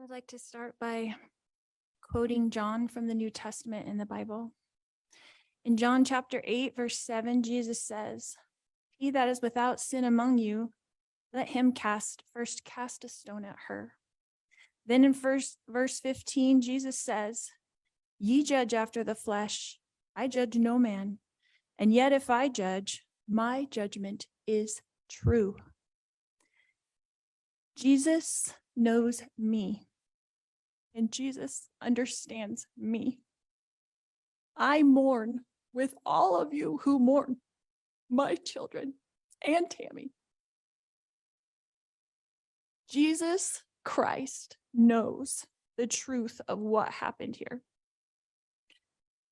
I'd like to start by quoting John from the New Testament in the Bible. In John chapter 8, verse 7, Jesus says, "He that is without sin among you, let him first cast a stone at her." Then in verse 15, Jesus says, "Ye judge after the flesh, I judge no man. And yet if I judge, my judgment is true." Jesus knows me, and Jesus understands me. I mourn with all of you who mourn my children and Tammy. Jesus Christ knows the truth of what happened here.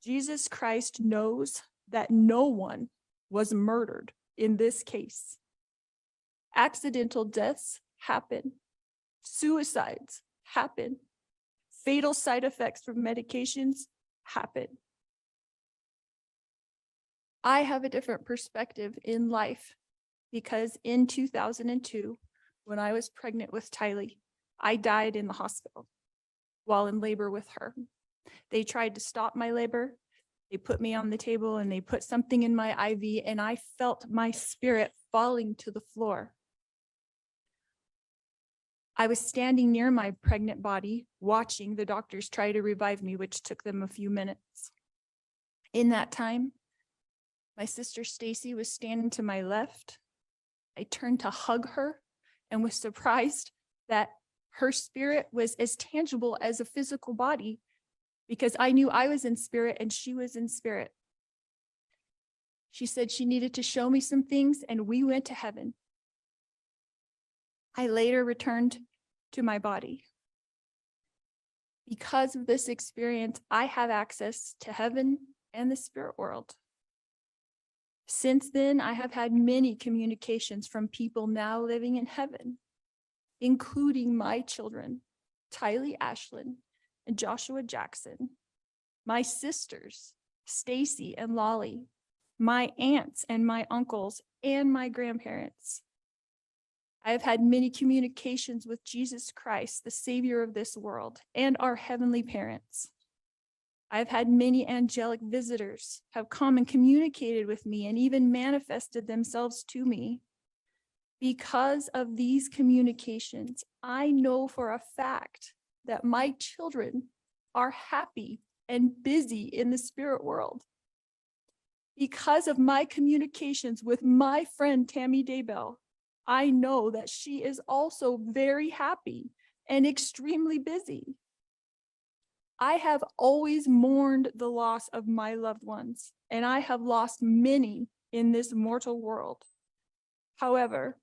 Jesus Christ knows that no one was murdered in this case. Accidental deaths happen. Suicides happen. Fatal side effects from medications happen. I have a different perspective in life because in 2002, when I was pregnant with Tylee, I died in the hospital while in labor with her. They tried to stop my labor. They put me on the table and they put something in my IV, and I felt my spirit falling to the floor. I was standing near my pregnant body, watching the doctors try to revive me, which took them a few minutes. In that time, my sister Stacy was standing to my left. I turned to hug her and was surprised that her spirit was as tangible as a physical body, because I knew I was in spirit and she was in spirit. She said she needed to show me some things, and we went to heaven. I later returned to my body. Because of this experience, I have access to heaven and the spirit world. Since then, I have had many communications from people now living in heaven, including my children, Tylee Ashlyn and Joshua Jackson, my sisters, Stacy and Lolly, my aunts and my uncles, and my grandparents. I have had many communications with Jesus Christ, the Savior of this world, and our heavenly parents. I've had many angelic visitors have come and communicated with me and even manifested themselves to me. Because of these communications, I know for a fact that my children are happy and busy in the spirit world. Because of my communications with my friend Tammy Daybell, I know that she is also very happy and extremely busy. I have always mourned the loss of my loved ones, and I have lost many in this mortal world. However,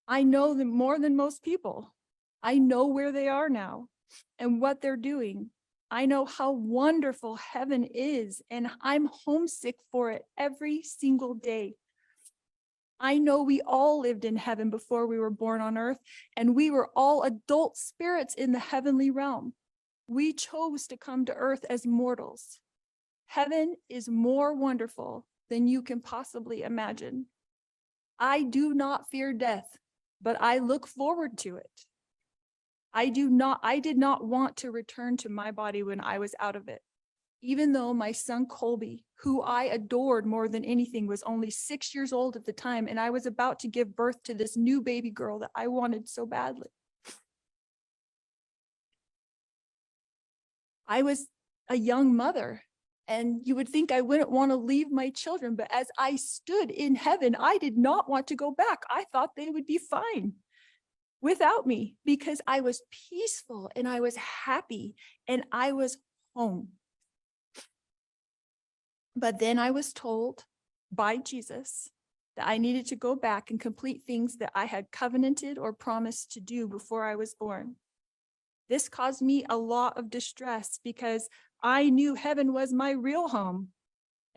I know them more than most people. I know where they are now and what they're doing. I know how wonderful heaven is, and I'm homesick for it every single day. I know we all lived in heaven before we were born on earth, and we were all adult spirits in the heavenly realm. We chose to come to earth as mortals. Heaven is more wonderful than you can possibly imagine. I do not fear death, but I look forward to it. I did not want to return to my body when I was out of it. Even though my son Colby, who I adored more than anything, was only 6 years old at the time, and I was about to give birth to this new baby girl that I wanted so badly. I was a young mother, and you would think I wouldn't want to leave my children, but as I stood in heaven, I did not want to go back. I thought they would be fine without me because I was peaceful and I was happy and I was home. But then I was told by Jesus that I needed to go back and complete things that I had covenanted or promised to do before I was born. This caused me a lot of distress because I knew heaven was my real home,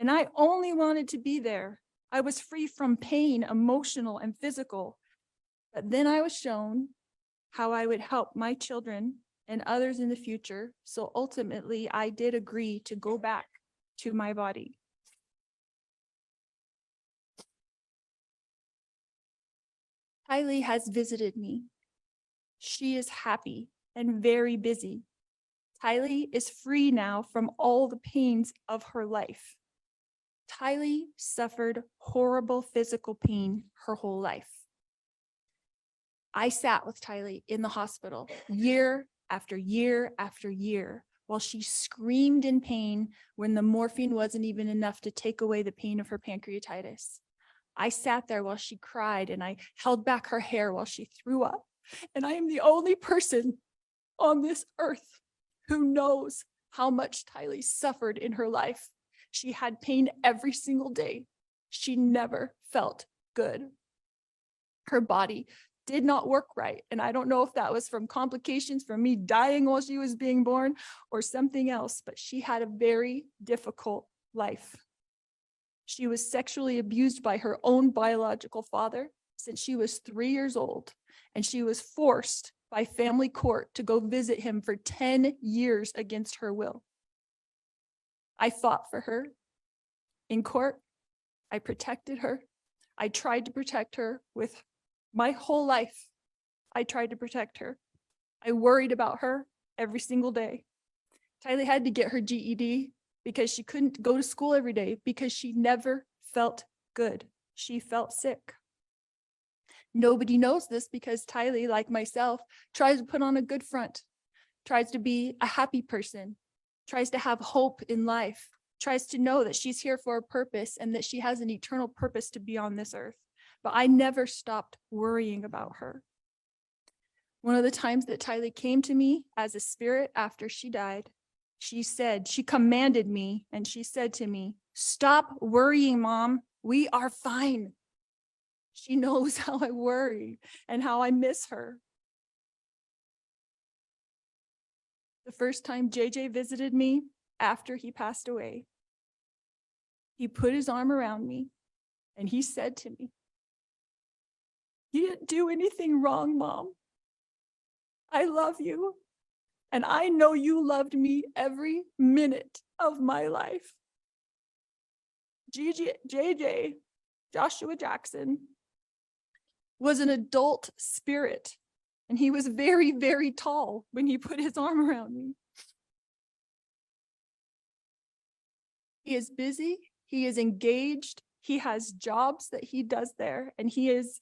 and I only wanted to be there. I was free from pain, emotional and physical. But then I was shown how I would help my children and others in the future. So ultimately, I did agree to go back to my body. Tylee has visited me. She is happy and very busy. Tylee is free now from all the pains of her life. Tylee suffered horrible physical pain her whole life. I sat with Tylee in the hospital year after year after year while she screamed in pain when the morphine wasn't even enough to take away the pain of her pancreatitis. I sat there while she cried and I held back her hair while she threw up. And I am the only person on this earth who knows how much Tylee suffered in her life. She had pain every single day. She never felt good. Her body did not work right. And I don't know if that was from complications from me dying while she was being born or something else, but she had a very difficult life. She was sexually abused by her own biological father since she was 3 years old, and she was forced by family court to go visit him for 10 years against her will. I fought for her in court. I protected her. I tried to protect her with my whole life. I tried to protect her. I worried about her every single day. Tylee had to get her GED because she couldn't go to school every day because she never felt good. She felt sick. Nobody knows this because Tylee, like myself, tries to put on a good front, tries to be a happy person, tries to have hope in life, tries to know that she's here for a purpose and that she has an eternal purpose to be on this earth. But I never stopped worrying about her. One of the times that Tylee came to me as a spirit after she died, she commanded me and she said to me, "Stop worrying, Mom. We are fine." She knows how I worry and how I miss her. The first time JJ visited me after he passed away, he put his arm around me and he said to me, "You didn't do anything wrong, Mom. I love you. And I know you loved me every minute of my life." JJ, Joshua Jackson, was an adult spirit, and he was very, very tall when he put his arm around me. He is busy, he is engaged, he has jobs that he does there, and he is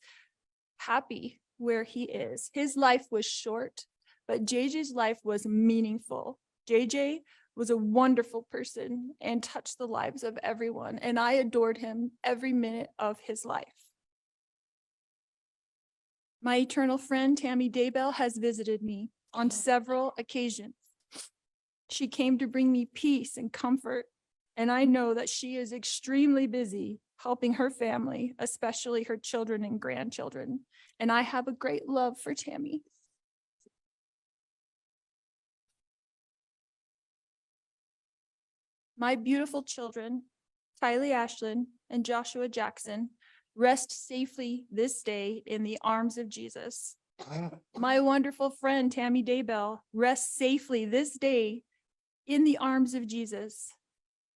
happy where he is. His life was short, but JJ's life was meaningful. JJ was a wonderful person and touched the lives of everyone, and I adored him every minute of his life. My eternal friend, Tammy Daybell, has visited me on several occasions. She came to bring me peace and comfort, and I know that she is extremely busy helping her family, especially her children and grandchildren, and I have a great love for Tammy. My beautiful children, Tylee Ashlyn and Joshua Jackson, rest safely this day in the arms of Jesus. My wonderful friend, Tammy Daybell, rests safely this day in the arms of Jesus.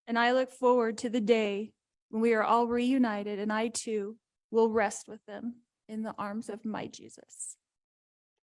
And I look forward to the day when we are all reunited and I too will rest with them in the arms of my Jesus.